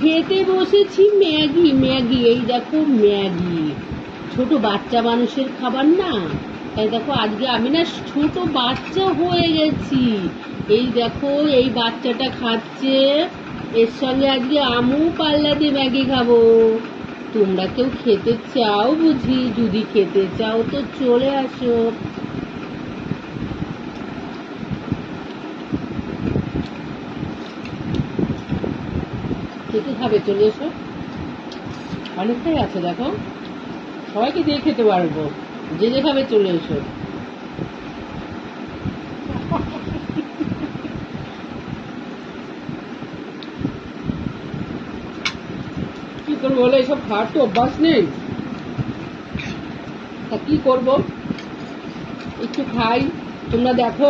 খেতে বসেছি Maggi. Maggi, এই দেখো ম্যাগি। ছোট বাচ্চা মানুষের খাবার না, তাই দেখো আজকে আমি না ছোট বাচ্চা হয়ে গেছি। এই দেখো এই বাচ্চাটা খাচ্ছে, এর সঙ্গে আজকে আমু পাল্লা দিয়ে ম্যাগি খাবো। তোমরা কেউ খেতে চাও বুঝি? যদি খেতে চাও তো চলে আসো। খেতে খাবে চলে এসো, অনেকটাই আছে দেখো, সবাইকে দিয়ে খেতে পারবো। যে যে খাবে চলে এসো। কি করবো বলো, এসব খাওয়ার তো অভ্যাস নেই, তা কি করবো, একটু খাই। তোমরা দেখো